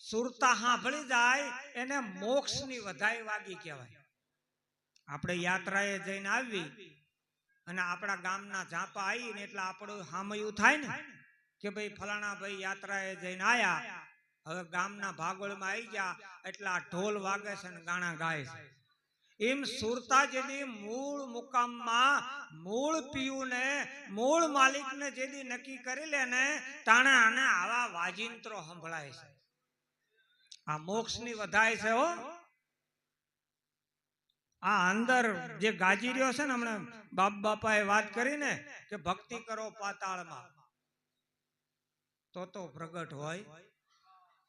સુરતા સાંભળી જાય એને મોક્ષની વધાઈ વાગી કહેવાય. આપણે યાત્રાએ જઈને આવી અને આપણા ગામના ઝાપા આવીને એટલે આપણું હામયું થાય ને કે ભાઈ ફલાણા ભાઈ યાત્રાએ જઈને આયા, હવે ગામના ભાગોળમાં આવી ગયા એટલે આ ઢોલ વાગે છે ને ગાણા ગાય છે. એમ સુરતા જેદી મૂળ મુકામમાં મૂળ પિયુને મૂળ માલિકને જેદી નક્કી કરી લે ને તાણે આને આવા વાજિંત્રો સંભળાય છે. આ મોક્ષની વધાય છે હો. આ અંદર જે ગાજી રહ્યો છે ને, હમણાં બાપ બાપાએ વાત કરી ને કે ભક્તિ કરો પાતાળમાં, તો પ્રગટ હોય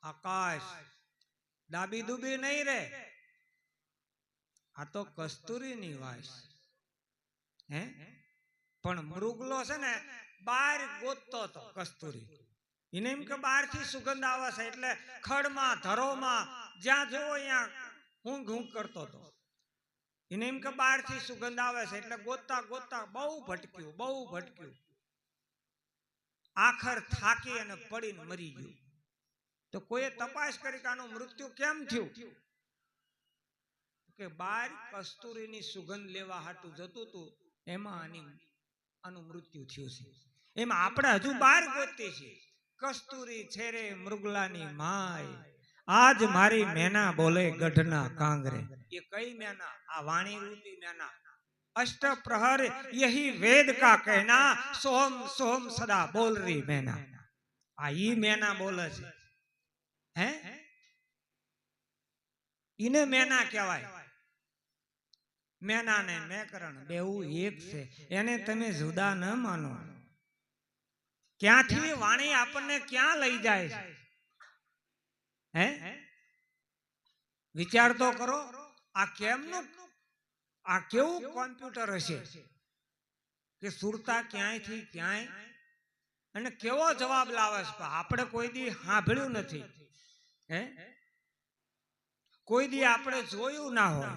આકાશ. દાબી દુબી નહીં રે, આ તો કસ્તુરીની વાસ હે. પણ મૃગલો છે ને બહાર ગોતતો હતો કસ્તુરી. એને એમ કે બહાર થી સુગંધ આવે છે એટલે ખડમાં ધરોમાં જ્યાં જોવો ત્યાં ઊંઘ ઊંઘ કરતો હતો. એને એમ કે બહાર થી સુગંધ આવે છે એટલે ગોતતા ગોતતા બહુ ભટક્યું. આખર થાકી અને પડીને મરી ગયું. તો કોઈએ તપાસ કરી કે આનું મૃત્યુ કેમ થયું, કે બાર કસ્તુરીની સુગંધ લેવા હાટું જતું હતું, એમાં આનું મૃત્યુ થયું છે. એમાં આપણે હજુ બહાર ગોતતી છીએ. કસ્તુરી છે રે મૃગલાની માય, આજ મારી મેના બોલે ગઢના કાંગરે. એ કઈ મેના? આ વાણી રૂપી મેના. अष्ट प्रहर यही वेद का कहना, सोहम सोहम सदा बोल रही मैना. आ ई मैना बोले छे हे, इने मैना कहेवाय. मैना ने मैकरण बेऊ एक छे, एने तमे जुदा न मानो. क्यांथी वाणी आपने क्या लई जाए है? विचार तो करो. आ केमनु, આ કેવું કોમ્પ્યુટર હશે કે સુરતા ક્યાંય થી ક્યાંય અને કેવો જવાબ લાવે છે. આપણે કોઈ દી સાંભળ્યું નથી હે, કોઈ દી આપણે જોયું ના હોય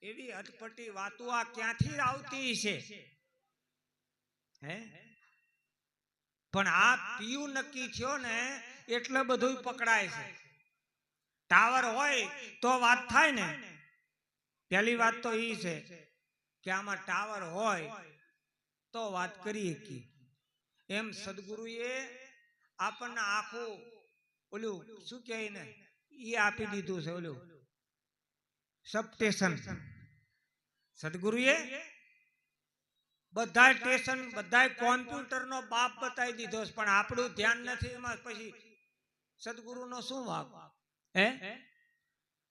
એવી અટપટી વાતો આ ક્યાંથી આવતી છે હે. પણ આ પીયું નક્કી થયો ને એટલે બધું પકડાય છે. ટાવર હોય તો વાત થાય ને. પહેલી વાત તો એ છે કે આમાં ટાવર હોય તો વાત કરીએ કે એમ સદગુરુએ આપણને આખું ઓલું શું કહે ને એ આપી દીધું છે, ઓલું સબસ્ટેશન. સદગુરુએ બધા સ્ટેશન બધા કોમ્પ્યુટરનો બાપ બતાવી દીધો છે, પણ આપણું ધ્યાન નથી એમાં. પછી સદગુરુનો શું વાંક હે?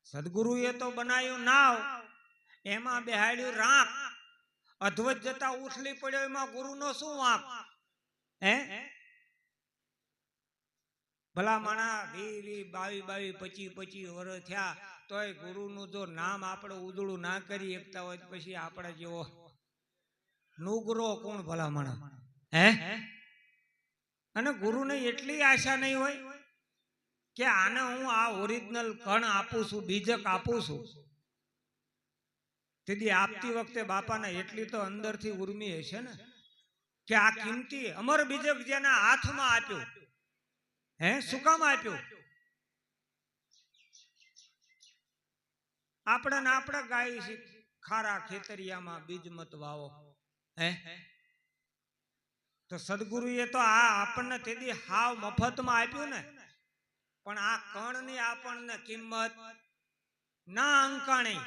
સદગુરુએ તો બનાવ્યું નાવ, એમાં બેહાડ્યું રાખ, અધવત જતા ઉથલી પડ્યો, એમાં ગુરુનો શું વાંક હે? ભલા માણા 20, 22, 25 વર્ષ થયા તોય ગુરુનું જો નામ આપણે ઉજળું ના કરી શકતા હોય પછી આપણે જેવો નુગરો કોણ ભલા માણા હે? અને ગુરુને એટલી આશા નહીં હોય કે આને હું આ ઓરિજિનલ કણ આપું છું, બીજક આપું છું. તેથી આપતી વખતે બાપાને એટલી તો અંદરથી ઉર્મી હશે ને કે આ કિંમતી અમર બીજક જેના હાથમાં આપ્યું હે, શું કામ આપ્યું? આપણે ગાય છે ખારા ખેતરિયામાં બીજ મત વાવો હે. તો સદગુરુએ તો આ આપણને તેથી હાવ મફતમાં આપ્યું ને, પણ આ કણની આપણને કિંમત ના અંકાણી.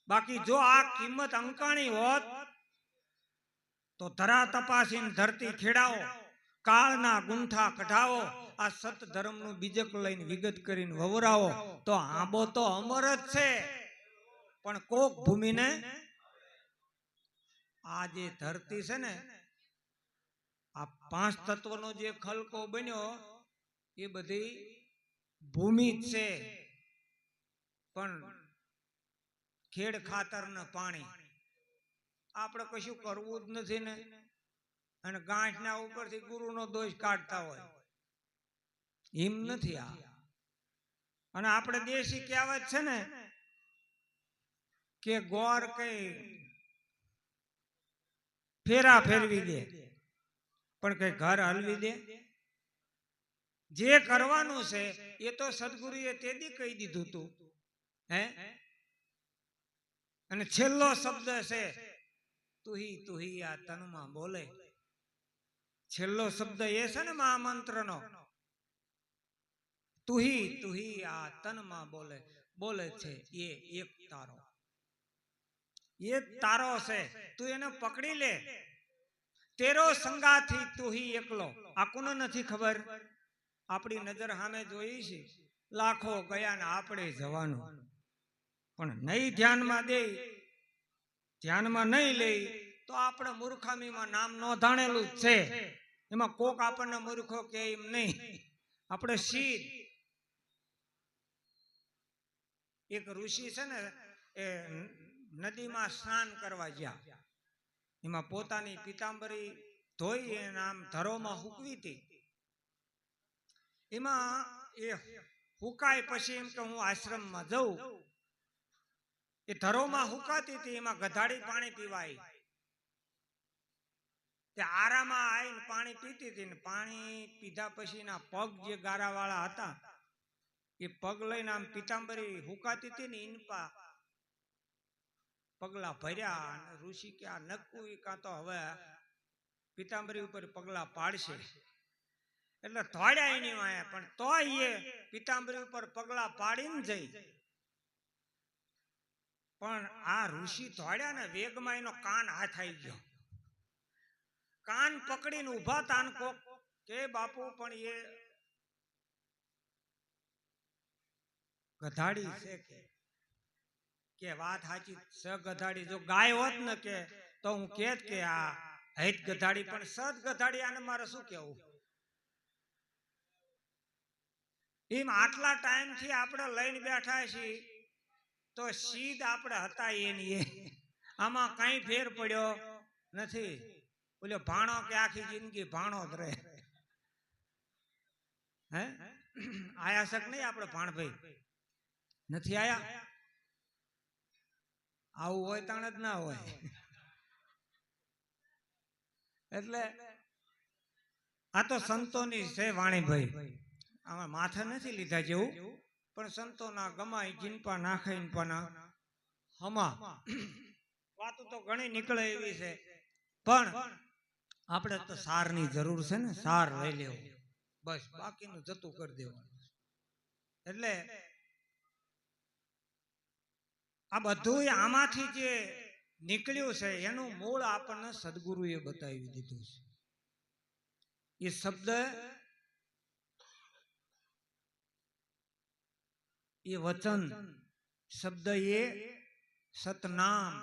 બાકી જો આ કિંમત અંકાણી હોત તો ધરા તપાસીને ધરતી ખેડાવો, કાળના ગુંઠા કઢાવો, આ સત ધર્મનું બીજક લઈને વિગત કરીને વવરાવો તો આંબો તો અમર જ છે. પણ કોક ભૂમિને આ જે ધરતી છે ને, આ 5 તત્વનો જે ખલકો બન્યો એ બધી ભૂમિ જ છે. પણ ખેડ ખાતર ને પાણી આપણે કશું કરવું જ નથી ને, અને ગાંઠના ઉપરથી ગુરુનો દોષ કાઢતા હોય એમ નથી આ. અને આપણે દેશી કહેવત છે ને કે ગોર કઈ ફેરા ફેરવી દે પણ કઈ ઘર હલવી દે. જે કરવાનું છે એ તો સદગુરુએ તેદી કહી દીધું તું હે. અને છેલ્લો શબ્દ છે તુહી આ તનમાં બોલે. છેલ્લો શબ્દ એ છે ને મહામંત્રનો, તુહી આ તનમાં બોલે. બોલે છે એ એક તારો, એ તારો છે. તું એને પકડી લે. તેરો સંગાથી તુહી એકલો. આ કોને નથી ખબર? આપણી નજર સામે જોઈ છે, લાખો ગયા ને આપણે જવાનું, પણ નહીં ધ્યાનમાં દે, ધ્યાનમાં નહીં લે તો આપણે મૂર્ખામીમાં નામ નોંધાણેલું જ છે. એમાં કોક આપણને મૂર્ખો કે એમ નહીં. આપણે સીધ એક ઋષિ છે ને એ નદીમાં સ્નાન કરવા ગયા. એમાં પોતાની પિતાંબરી ધોઈ એને આમ ધરોમાં હુકવી હતી. એમાં એ હુકાય પછી એમ કે હું આશ્રમમાં જઉં. એ ધરોમાં હુકાતી હતી, એમાં ગધાડી પાણી પીવાય. તે આરામાં આવીને પાણી પીતી હતી ને પાણી પીધા પછી ના પગ જે ગારાવાળા હતા એ પગ લઈને આમ પિતાંબરી હુકાતી હતી ને ઇનપા પગલા ભર્યા. અને ઋષિ કે આ નક્કું કાં તો હવે પિતાંબરી ઉપર પગલા પાડશે, એટલે ધોડ્યા એની વાયા. પણ તો એ પિતાંબરી ઉપર પગલા પાડીને જઈ. પણ આ ઋષિ ધોડ્યા ને વેગમાં એનો કાન હાથ આવી ગયો. કાન પકડીને ઉભા તાન કોક કે બાપુ પણ એ ગધાડી છે કે વાત સાચી સ ગધાડી. જો ગાય હોત ને કે તો હું કેત કે આ હેત ગધાડી, પણ સદ ગધાડી. આને મારે શું કેવું? એમ આટલા ટાઈમ થી આપણે લઈને બેઠા છીએ તો સીધ આપણે હતા એની. આમાં કઈ ફેર પડ્યો નથી. બોલો ભાણો કે આખી જિંદગી ભાણો જ રહે. હે આયા શક નહીં આપણે ભાણભાઈ? નથી આયા? આવું હોય તાણ જ ના હોય. એટલે આ તો સંતોની છે વાણીભાઈ. આમાં માથે નથી લીધા જેવું, પણ સંતોના ગમાય જીનપા નાખાઈ પાના હમા. વાતો તો ઘણી નીકળે એવી છે, પણ આપણે તો સારની જરૂર છે ને. સાર લઈ લેવું બસ, બાકીનું જતું કરી દેવાનું. એટલે આ બધું આમાંથી જે નીકળ્યું છે એનું મૂળ આપણને સદગુરુએ બતાવી દીધું છે. એ શબ્દ, એ વચન, શબ્દ એ સતનામ,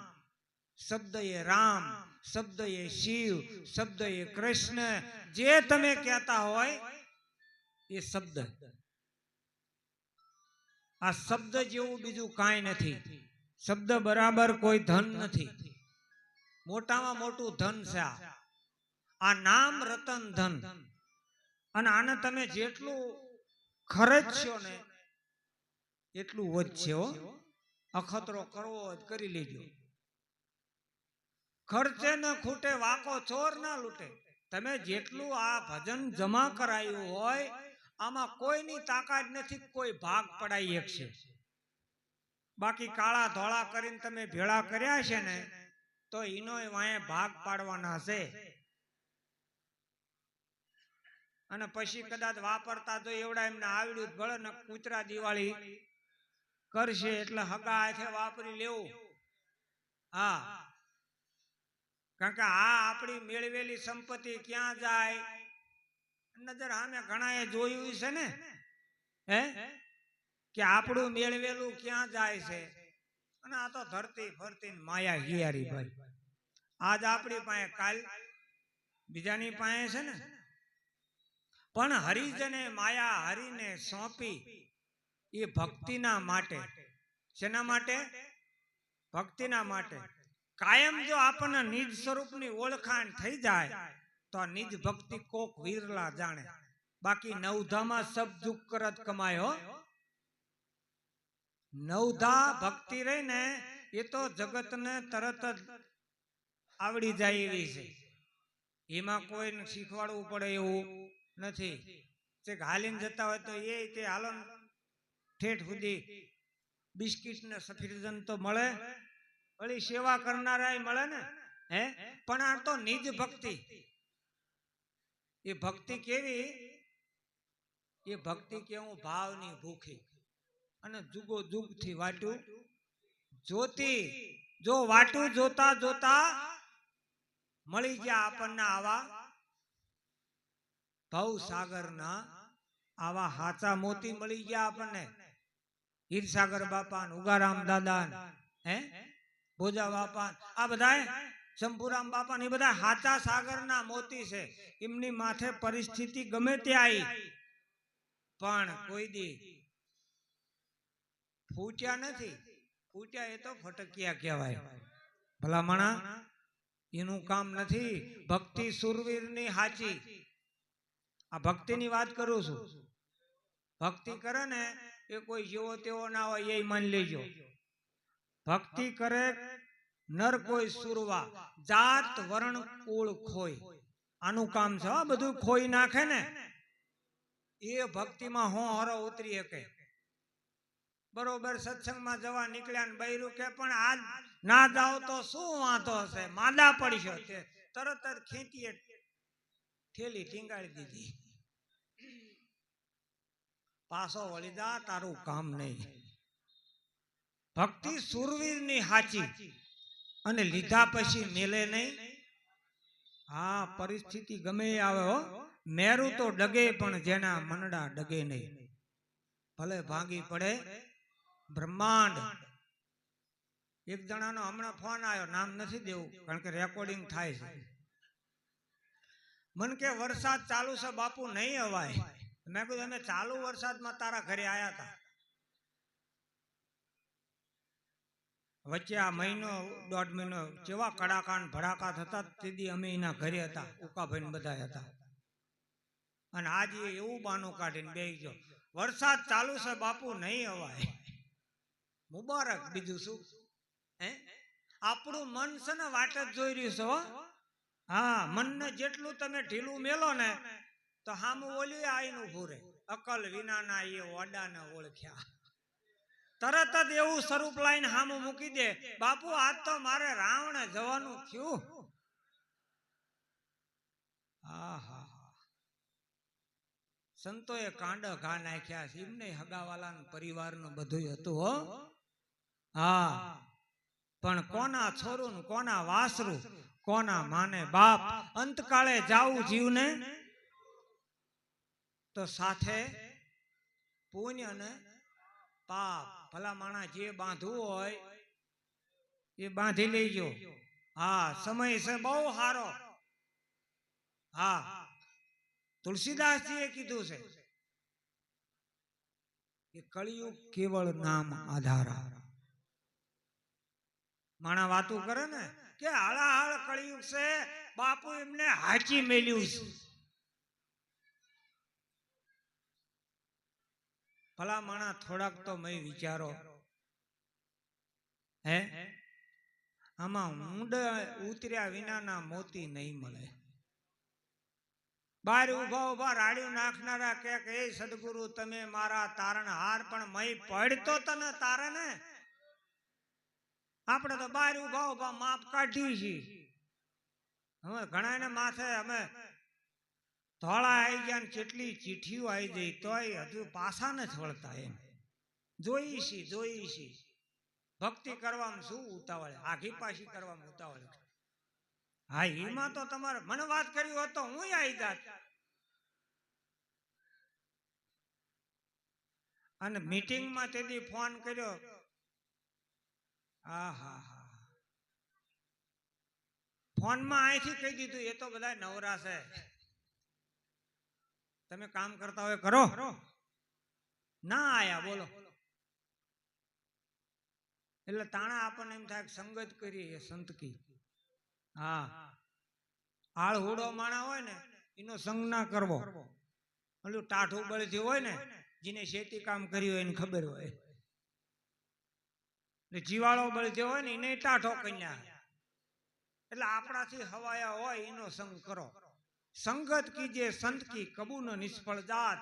શબ્દ એ રામ, શબ્દ એ શિવ, શબ્દ એ કૃષ્ણ. જે તમે કહેતા હોય એ શબ્દ. આ શબ્દ જેવું બીજું કાંઈ નથી. શબ્દ બરાબર કોઈ ધન નથી. મોટામાં મોટું ધન છે આ નામ રતન ધન. અને આને તમે જેટલું ખર્ચશો ને એટલું વધશે. અખતરો કરવો હોય કરી લેજો. ખર્ચે ન ખૂટે વાકો ચોર ના લૂટે. તમે જેટલું આ ભજન જમા કરાયું હોય આમાં કોઈની તાકાત નથી કોઈ ભાગ પડાઈ શકશે. બાકી કાળા ધોળા કરીને તમે ભેળા કર્યા છે ને તો એનો વાંહે ભાગ પાડવાના છે. અને પછી કદાચ વાપરતા તો એવડા એમને આવડ્યું ભલે ને કૂતરા દિવાળી કરશે એટલે હગા હાથે વાપરી લેવું. હા, કારણ કે આ આપણી મેળવેલી સંપત્તિ ક્યાં જાય? નજર સામે ઘણા એ જોયું છે ને હે કે આપણું મેળવેલું ક્યાં જાય છે. અને આ તો ધરતી ફરતી માયા હિયારી ભાઈ. આજ આપણી પાસે કાલ બીજાની પાસે છે ને. પણ હરિજને માયા હરિને સોંપી એ ભક્તિના માટે. શેના માટે? ભક્તિના માટે. કાયમ જો આપણને નિજ સ્વરૂપની ઓળખાણ થઈ જાય તો આ નિજ ભક્તિ કોક વિરલા જાણે. બાકી નવધામાં સબ દુઃખ કરત કમાયો. નવધા ભક્તિ રહી ને એ તો જગતને તરત જ આવડી જાય એવી છે. એમાં કોઈને શીખવાડવું પડે એવું નથી. ચેક હાલીને જતા હોય તો એ કે હાલો ઠેઠ સુધી બિસ્કિટ ને સફરજન તો મળે, વળી સેવા કરનારા મળે ને. હે પણ આ તો નિજ ભક્તિ. એ ભક્તિ કેવી? એ ભક્તિ કેવું ભાવની ભૂખી અને જુગો જુગ થી વાટ્યું જોતી. જો વાટ્યું જોતા જોતા મળી ગયા આપણને આવા ભવ સાગરના આવા હાચા મોતી મળી ગયા આપણને. હીરસાગર બાપા, ઉગારામ દાદા, હે ભોજા બાપા, આ બધા શંભુરામ બાપા ને બધા હાચા સાગરના મોતી છે. એમની માથે પરિસ્થિતિ ગમે તે આવી પણ કોઈ દી ફૂટ્યા નથી. ફૂટ્યા એ તો ફટકિયા કહેવાય. ભલામણા એનું કામ નથી. ભક્તિ સુરવીરની હાચી. આ ભક્તિની વાત કરું છું. ભક્તિ કરે ને એ કોઈ જેવો તેવો ના હોય એ માની લેજો. ભક્તિ કરે નર કોઈ સુરવા, જાત વર્ણ કુળ ખોય. આનું કામ છે. બધું ખોઈ નાખે ને એ ભક્તિમાં હું હરો ઉતરી શકે. બરોબર સત્સંગમાં જવા નીકળ્યા ને બૈરું કે પણ આજ ના જાવ તો શું વાંધો હશે, માદા પડશો. તે તરત જ ખેંચીએ ઠેલી ટીંગાડી દીધી. પાછો વળી જા, તારું કામ નહીં. ભક્તિ સુરવીરની હાચી અને લીધા પછી મેલે નહીં. હા પરિસ્થિતિ ગમે આવે હો, મેરું તો ડગે પણ જેના મનડા ડગે નહીં. ભલે ભાંગી પડે બ્રહ્માંડ. એક જણાનો હમણાં ફોન આવ્યો, નામ નથી દેવું કારણ કે રેકોર્ડિંગ થાય છે. મન કે વરસાદ ચાલુ છે બાપુ, નહીં અવાય. મેં કીધું અમે ચાલુ વરસાદમાં તારા ઘરે આયા હતા. વચ્ચે આ મહિનો દોઢ મહિનો જેવા કડાકા ભડાકા થતા તેથી અમે એના ઘરે હતા, ઉકાભાઈ બધા હતા. અને આજે એવું બાનું કાઢીને બેસી ગયો, વરસાદ ચાલુ છે બાપુ, નહીં અવાય. મુબારક, બીજું શું? હે આપણું મન છે ને વાટ જ જોઈ રહ્યું છે. હા મનને જેટલું તમે ઢીલું મેલો ને તો હામું ઓલી આઈને ઉભું રહે. અકલ વિનાના એ ઓડાને ઓળખ્યા. તરત જ એવું સ્વરૂપ લાઈને હામું મૂકી દે. બાપુ આજ તો મારે રાવણે જવાનું થયું. સંતોએ કાંડ ઘા નાખ્યા છે. એમને હગાવાલા પરિવારનું બધું હતું હો. હા પણ કોના છોરું ને કોના વાસરું, કોના માને બાપ. અંતકાળે જાવું જીવને તો સાથે પુણ્ય ને પાપ. ભલા માણા જે બાંધવું હોય એ બાંધી લેજો. હા સમય છે બહુ સારો. હા તુલસીદાસજીએ કીધું છે કે કળિયુગ કેવળ નામ આધારા. માણા વાતું કરે ને કે હાળાહાળ કળિયુગ છે, બાપુ એમને હાચી મેલ્યું છે. ભલા માણા થોડાક તો મેં વિચારો. હે આમાં ઊંડ ઉતર્યા વિનાના મોતી નહીં મળે. બાર ઉભા ઉભા રાડ્યું નાખનારા કે એ સદગુરુ તમે મારા તારણ હાર, પણ મય પડતો તને તારે ને. આપણે તો બાર ઉભા ઉભા માપ કાઢી છીએ. હવે ઘણા ને માથે અમે ધોળા આવી ગયા ને કેટલી ચીઠીઓ આવી ગઈ તોય હજુ પાછા નથી વળતા. એમ જોઈ છી. ભક્તિ કરવામાં શું ઉતાવળ, આઘી પાછી કરવામાં ઉતાવળ. હા એમાં તો તમારે મને વાત કરી હોત તો હું આવી જાત. અને મીટિંગમાં તેથી ફોન કર્યો. ફોનમાં અહીંથી કહી દીધું એ તો બધા નવરા છે, તમે કામ કરતા હોય કરો. ના આયા બોલો. એટલે તાણા આપણને એમ થાય સંગત કરીએ એ સંતકી. હા આળ હુડો માણા હોય ને એનો સંગ ના કરવો. ઓલું ટાઢું બળથી હોય ને જેને શેતી કામ કર્યું હોય એને ખબર હોય. જીવાળો બળથી હોય ને એને ટાઢો કન્યા. એટલે આપણાથી હવાયા હોય એનો સંગ કરો. સંગત કીજે સંત કી કબૂ ન નિષ્ફળ જાત.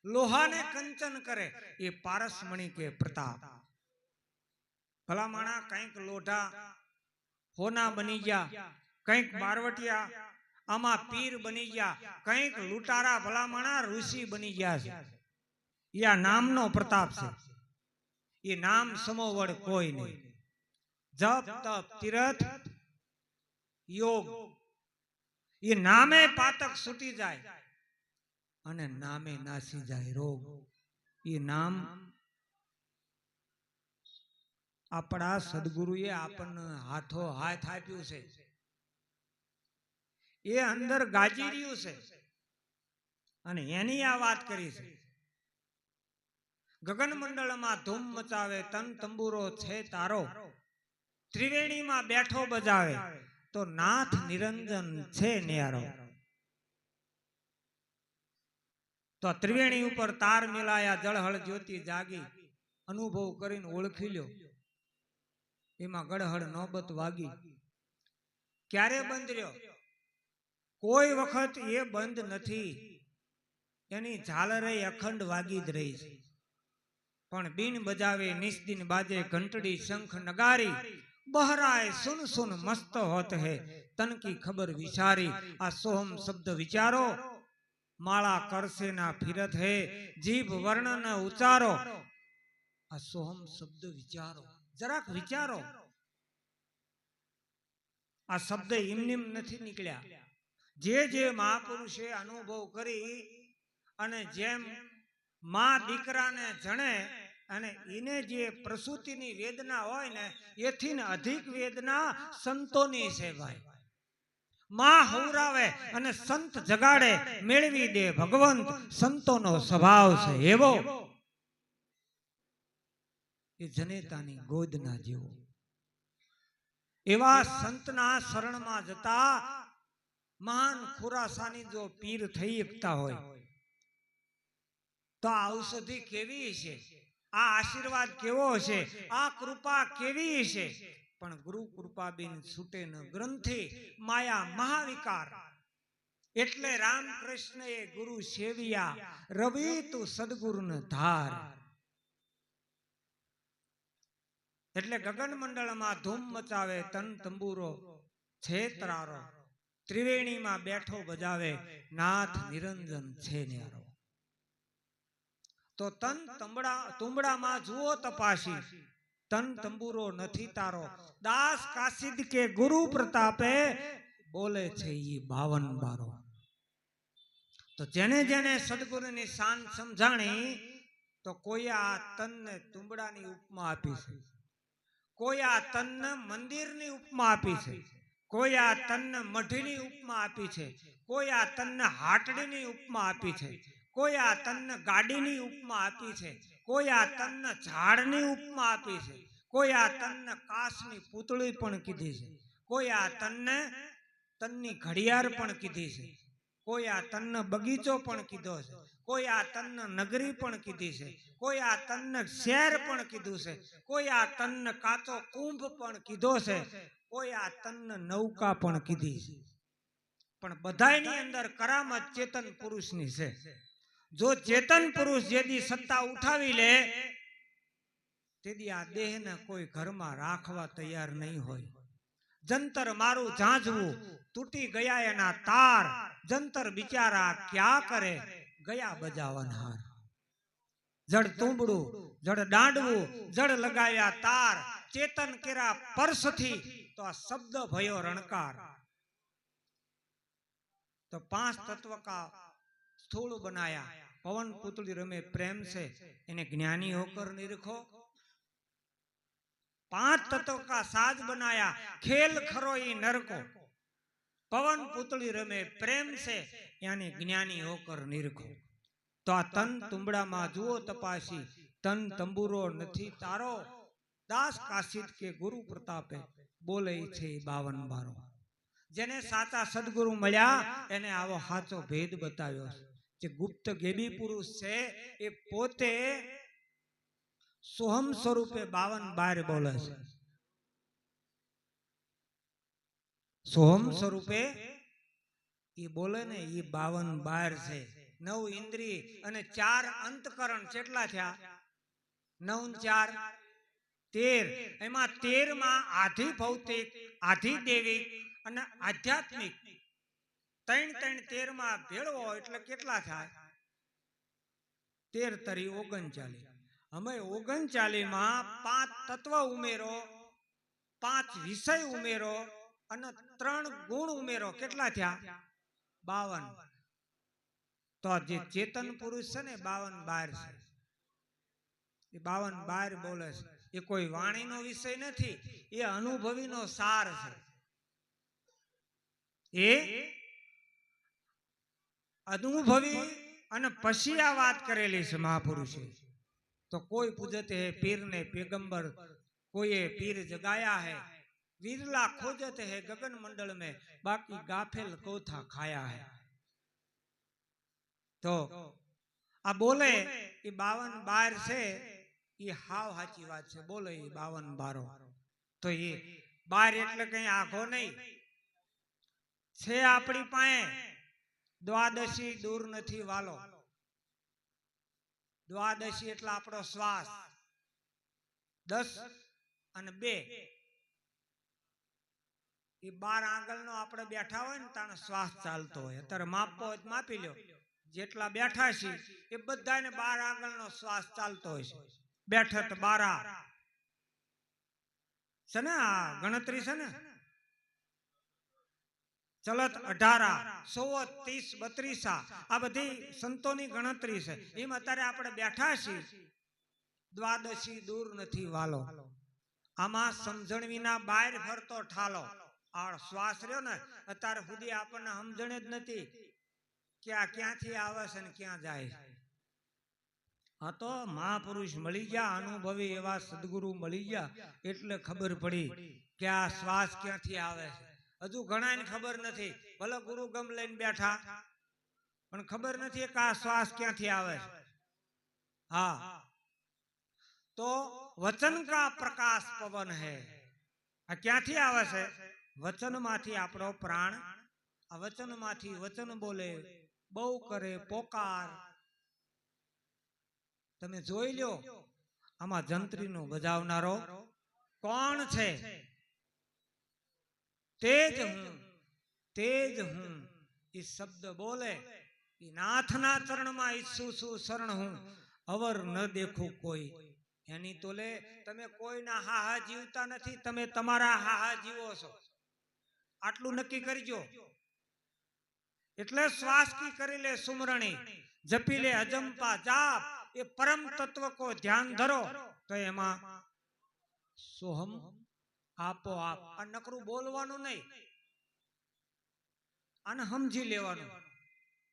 લોહાને કંચન કરે એ પારસમણી કે પ્રતાપ. ભલા માણા કંઈક લોઢા હોના બની ગયા, કંઈક બારવટિયા આમાં પીર બની ગયા, કંઈક લૂંટારા ભલામણા ઋષિ બની ગયા છે. એ આ નામનો પ્રતાપ છે. એ નામ સમોવડ કોઈ નહીં. જપ તપ તીરથ યોગ, એ નામે પાતક છૂટી જાય અને નામે નાસી જાય રોગ. એ નામ આપણા સદગુરુએ આપણને હાથો હાથ આપ્યું છે. એ અંદર ગાજી રહ્યું છે અને એની આ વાત કરી છે. ગગન મંડળમાં ધૂમ મચાવે તન તંબુરો છે તારો, ત્રિવેણીમાં બેઠો બજાવે તો નાથ નિરંજન છે ન્યારો. તો ત્રિવેણી ઉપર તાર મિલાયા જળહળ જ્યોતિ જાગી, અનુભવ કરીને ઓળખી લ્યો એમાં ગળહળ નોબત વાગી. ક્યારે બંધ રહ્યો? કોઈ વખત એ બંધ નથી. એની ઝાલરે અખંડ વાગી જ રહી છે. પણ બીન બજાવે નિસ્દિન બાજે ઘંટડી શંખ નગારી, બહરાય સુન સુન મસ્ત હોત હે તન કી ખબર વિચારી. આ સોહમ શબ્દ વિચારો, માળા કરશે ના ફિરત હે જીભ વર્ણ ન ઉચ્ચારો. આ સોહમ શબ્દ વિચારો, જરાક વિચારો. આ શબ્દ એમનેમ નથી નીકળ્યા. જે મહાપુરુષે અનુભવ કરી અને જેમ માં દીકરાને જણે અને એને જે પ્રસૂતિની વેદના હોય ને એથી ને અધિક વેદના સંતોની છે ભાઈ. માં હવરાવે અને સંત જગાડે, મેળવી દે ભગવંત સંતોનો સ્વભાવ છે એવો. એ જનેતાની ગોદના જેવો. એવા સંતના શરણમાં જતા મહાન ખુરાસાની જો પીર થઈ શકતા હોય તો આ ઔષધિ કેવી છે, આ આશીર્વાદ કેવો છે, આ કૃપા કેવી છે. પણ ગુરુ કૃપા બિન છૂટે ન ગ્રંથિ માયા મહાવિકાર. એટલે રામકૃષ્ણ એ ગુરુ સેવિયા, રવિ તું સદગુરુ ન ધાર. એટલે ગગન મંડળમાં ધૂમ મચાવે તન તંબુરો છે તરારો, ત્રિવેણીમાં બેઠો બજાવે નાથ નિરંજન છે ન્યારો. તો તન તુંબડામાં જુઓ તપાસી, તન તંબુરો નથી તારો. દાસ કાશિદ કે ગુરુ પ્રતાપે બોલે છે ઈ 52 બારો. તો જેને જેને સદગુરુની શાન સમજાણી તો કોઈ આ તનને તુંબડાની ઉપમા આપી છે, કોઈ આ તનને મંદિરની ઉપમા આપી છે, કોઈ આ તનને મઢીની ઉપમા આપી છે, કોઈ આ તનને હાટડીની ઉપમા આપી છે, કોઈ આ તનને ગાડીની ઉપમા આપી છે, કોઈ આ તનને ઝાડની ઉપમા આપી છે, કોઈ આ તનને કાચની પૂતળી પણ કીધી છે, કોઈ આ તનને તનની ઘડિયાળ પણ કીધી છે, કોઈ આ તનને બગીચો પણ કીધો છે, કોઈ આ તનને નગરી પણ કીધી છે, કોઈ આ તનને શહેર પણ કીધું છે, કોઈ આ તનને કાચો કુંભ પણ કીધો છે, કોઈ આ તનને નૌકા પણ કીધી છે. પણ બધાયની અંદર કરામત ચેતન પુરુષની છે. જો ચેતન પુરુષ જેદી સત્તા ઉઠાવી લે તેદી આ દેહને કોઈ ઘરમાં રાખવા તૈયાર નહીં હોય. જંતર મારું ઝાંઝવું તૂટી ગયા એના તાર, જંતર બિચારા ક્યાં કરે ગયા બજાવનહાર. જડ તુંબડું જડ દાંડવું જડ લગાવ્યા તાર, ચેતન કેરા પરસથી તો આ શબ્દ ભયો રણકાર. तो 5 तत्व का स्थूल बनाया, पवन पुतली रमे प्रेम से, इन्हें ज्ञानी होकर निरखो. 5 तत्व का साज बनाया, खेल खरो ये नर को, पवन पुतली रमे प्रेम से, यानी ज्ञानी होकर निरखो. तो आ तन तुंबड़ा मा जुओ तपासी, तन तंबुरो नथी तारो. दास काशिद के गुरु प्रतापे बोले छे 52 बारो. જેને સાચા સદગુરુ મળ્યા એને આવો સાચો ભેદ બતાવ્યો છે. જે ગુપ્ત ગેબી પુરુષ છે એ પોતે સોહમ સ્વરૂપે 52 બાર બોલે છે. સોહમ સ્વરૂપે એ બોલે ને એ 52 બાર છે. 9 ઇન્દ્રિય અને 4 અંતકરણ કેટલા થયા? 9 ને 4 13. એમાં 13 માં આધિ ભૌતિક, આધિ દેવિક અને આધ્યાત્મિક ત્રણ 13 માં ભેળવો એટલે કેટલા થાય? 13 તરી 39. અમે 39 માં 5 તત્વ ઉમેરો, 5 વિષય ઉમેરો અને 3 ગુણ ઉમેરો, કેટલા થયા? 52. તો જે ચેતન પુરુષ છે ને 52 બહાર છે, એ 52 બહાર બોલે છે. એ કોઈ વાણીનો વિષય નથી, એ અનુભવીનો સાર છે. એ અનુભવી અને પછી આ વાત કરેલી છે મહાપુરુષે. તો કોઈ પૂજતે હે પીર ને પેગંબર, કોઈએ પીર જગાયા है, विरला खोजत है गगन मंडल में, बाकी गाफेल कोथा खाया है. तो આ બોલે એ 52 બાર છે, એ હાવ સાચી વાત છે. બોલે એ 52 બારો. તો એ બાર એટલે કઈ આખો નહીં છે. આપણી પાસે દ્વાદશી દૂર નથી વાલો. દ્વાદશી એટલે આપણો શ્વાસ. 10 અને 2 એ 12 આંગળનો આપણે બેઠા હોય ને તાણે શ્વાસ ચાલતો હોય. અત્યારે માપો હોય માપી લ્યો, જેટલા બેઠા છે એ બધાને 12 આંગળનો શ્વાસ ચાલતો હોય છે. બેઠત 12 છે ને, આ ગણતરી છે ને. ચલત 18, 100, 30, 32, આ બધી સંતોની ગણતરી છે. એમ અત્યારે આપણે બેઠા છીએ. દ્વાદશી દૂર નથી વાલો. આમાં સમજણ વિના બહાર ફરતો ઠાલો. આ શ્વાસ રહ્યો ને, અત્યારે સુધી આપણને સમજણ જ નથી કે આ ક્યાંથી આવે છે ને ક્યાં જાય છે. હા, તો મહાપુરુષ મળી ગયા, અનુભવી એવા સદગુરુ મળી ગયા એટલે ખબર પડી કે આ શ્વાસ ક્યાંથી આવે છે. હજુ ઘણાને ખબર નથી. ભલે ગુરુ ગમ લઈને બેઠા પણ ખબર નથી કે આ શ્વાસ ક્યાંથી આવે છે. હા, તો વચન કા પ્રકાશ પવન હૈ. આ ક્યાંથી આવે છે? વચન માંથી આપણો પ્રાણ, આ વચન માંથી વચન બોલે, બહુ કરે પોકાર. તમે જોઈ લો આમાં જંત્રીનો બજાવનારો કોણ છે? તેજ હું, તેજ હું. એ શબ્દ બોલે એ નાથના ચરણમાં ઈચ્છું છું શરણ હું, અવર ન દેખું કોઈ. એની તોલે તમે કોઈના હાહા જીવતા નથી, તમે તમારા હાહા જીવો છો. આટલું નક્કી કરજો. એટલે શ્વાસ કી કરી લે સુમરણી, જપી લે અજંપા જાપ. એ પરમ તત્વ કો ધ્યાન ધરો તો એમાં સોહમ આપો આપ. આ નકરું બોલવાનું નહીં, આને સમજી લેવાનું.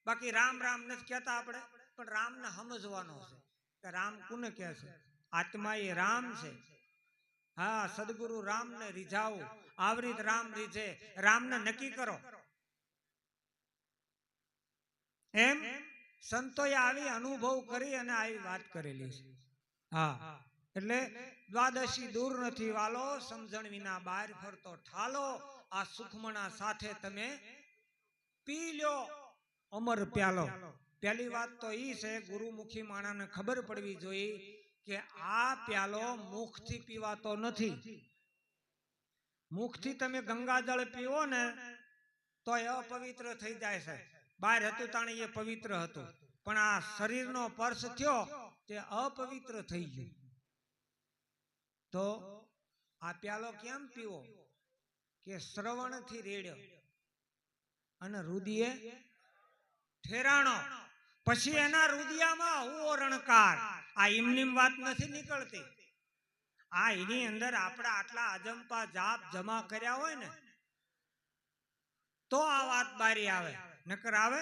બાકી રામ રામ નથી કહેતા આપણે, પણ રામને સમજવાનો છે કે રામ કોને કહે છે. આત્મા એ રામ છે. હા, સદગુરુ રામને રીઝાવું, આવરીત રામ રીઝે. રામને નક્કી કરો. એમ સંતોએ આવી અનુભવ કરી અને આવી વાત કરેલી છે. હા, એટલે દ્વાદશી દૂર નથી વાલો, સમજણ વિના બહાર ફરતો ઠાલો. આ સુખમણા સાથે તમે પી લ્યો અમર પ્યાલો. પહેલી વાત તો ઈ છે, ગુરુમુખી માણાને ખબર પડવી જોઈએ કે આ પ્યાલો મુખથી પીવાતો નથી. મુખથી તમે ગંગાજળ પીવો ને તો એ અપવિત્ર થઈ જાય છે. બહાર હતું તાણે એ પવિત્ર હતું, પણ આ શરીરનો સ્પર્શ થયો તે અપવિત્ર થઈ ગયું. તો આ પ્યાલો કેમ પીવો? કે શ્રવણથી રેડ્યો અને રુદિયે ઠેરાણો, પછી એના રુદિયામાં હુઓ રણકાર. આ એમની વાત નથી નીકળતી. આ એની અંદર આપણા આટલા અજંપા જાપ જમા કર્યા હોય ને તો આ વાત બારી આવે, નકર આવે?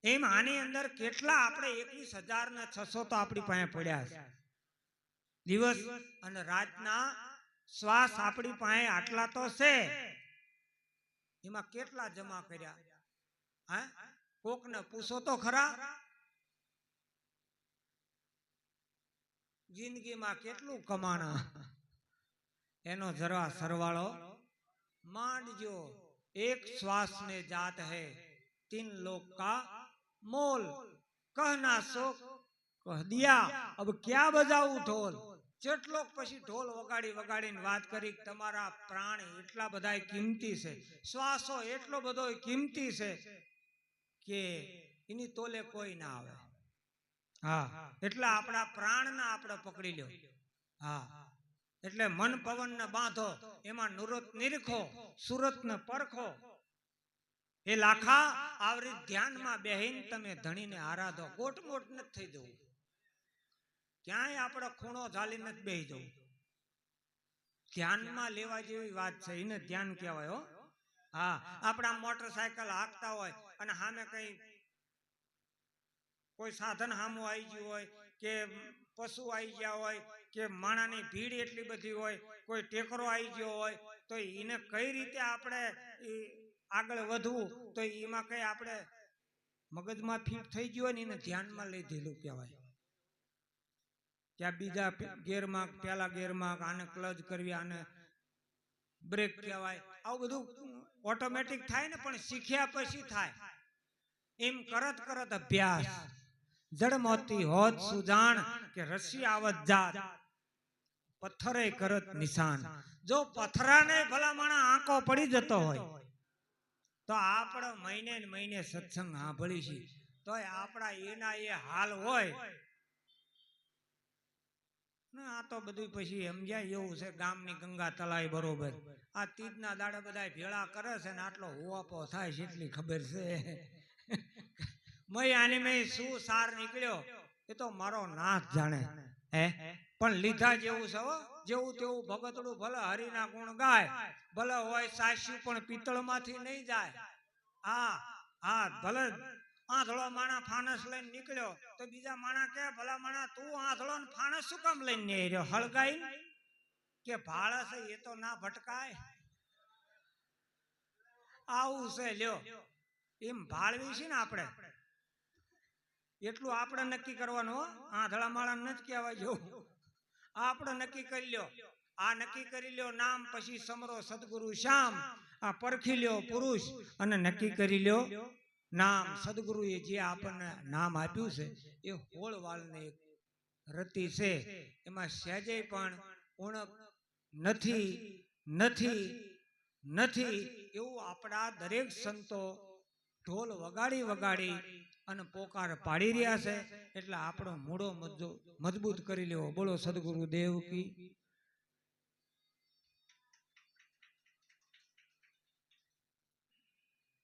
એમ આની અંદર કેટલા આપણે 21,600 તો આપણી પાસે પડ્યા છે. દિવસ અને રાતના શ્વાસ આપણી પાસે આટલા તો છે. એમાં કેટલા જમા કર્યા? હા, કોકને પૂછો તો ખરા. જિંદગીમાં કેટલું કમાણા એનો જરા સરવાળો માંડજો. એક શ્વાસ ને જાત હૈ तीन लोक का मोल, कहना सो कह दिया, अब क्या बजाऊं ढोल। જેટલોક પછી ઢોલ વગાડી વગાડીને વાત કરી તમારા પ્રાણ એટલા બધા કિંમતી છે, શ્વાસો એટલો બધો કિંમતી છે કે એની તોલે કોઈ ના આવે. હા, એટલે આપણા પ્રાણના આપણે પકડી લ્યો. હા, એટલે મન પવન ને બાંધો, એમાં નુરત નિરખો, સુરત ને પરખો. એ લાખા આવરી ધ્યાનમાં બેહીને તમે ધણીને આરાધો. ગોટમોટ નથી થઈ જવું, ક્યાંય આપણે ખૂણો ઝાલીને જ બેહી જવું. ધ્યાનમાં લેવા જેવી વાત છે, એને ધ્યાન કહેવાય. હો હા, આપણા મોટરસાયકલ હાંકતા હોય અને સામે કઈ કોઈ સાધન સામું આવી ગયું હોય કે પશુ આવી ગયા હોય કે માણાની ભીડ એટલી બધી હોય, કોઈ ટેકરો આવી ગયો હોય, તો એને કઈ રીતે આપણે આગળ વધવું, તો એમાં કઈ આપણે મગજમાં ફીટ થઈ ગયો હોય ને એને ધ્યાનમાં લઈ દીધું કહેવાય. ત્યાં બીજા ગેરમાં, પેલા ગેરમાં આને ક્લચ કરવી, આને બ્રેક કહેવાય. આવું બધું ઓટોમેટિક થાય ને, પણ શીખ્યા પછી થાય. એમ કરત કરત અભ્યાસ જડમોતી હોત સુજાણ કે રસી આવત જાત પથ્થરે કરત નિશાન. જો પથરાને ભલા માણા આંકો પડી જતો હોય તો આપણે મહિને ને મહિને સત્સંગ સાંભળી છે, તો આપણા એના એ હાલ હોય. આ તો બધું પછી સમજાય એવું છે. ગામની ગંગા તલાઈ બરોબર, આ તીજના દાડે બધા ભેળા કરે છે ને આટલો હોવાપો થાય છે એટલી ખબર છે. મય આની મેં શું સાર નીકળ્યો એ તો મારો નાથ જાણે. હે પણ લીધા જેવું છે હો. જેવું તેવું ભગતડું ભલે હરિના ગુણ ગાય, ભલે હોય સાસ્યું પણ પિત્તળમાંથી નહીં જાય. હા હા, ભલે આંધળો માણા ફાનસ લઈને નીકળ્યો તો બીજા માણા કે ભલા માણા તું આંધળો ને ફાનસ શું કામ લઈને નહીં રહ્યો, હળગાઈ કે ભાળસ એ તો ના ભટકાય. આવું છે લ્યો. એમ ભાળવી છે ને આપણે, એટલું આપણે નક્કી કરવાનું. આંધળા માળા નથી કહેવાય જેવું, આપણે નક્કી કરી લ્યો. આ નક્કી કરી લ્યો નામ, પછી સમરો સદગુરુ શ્યામ. આ પરખી લ્યો પુરુષ અને નક્કી કરી લ્યો નામ. સદગુરુએ જે આપણને નામ આપ્યું છે એ હોળવાળને રતિ છે, એમાં સહેજે પણ ઉણપ નથી નથી નથી. એવું આપણા દરેક સંતો ઢોલ વગાડી વગાડી અને પોકાર પાડી રહ્યા છે. એટલે આપણો મૂળો મજબૂત કરી લેવો. બોલો સદગુરુ દેવ કી.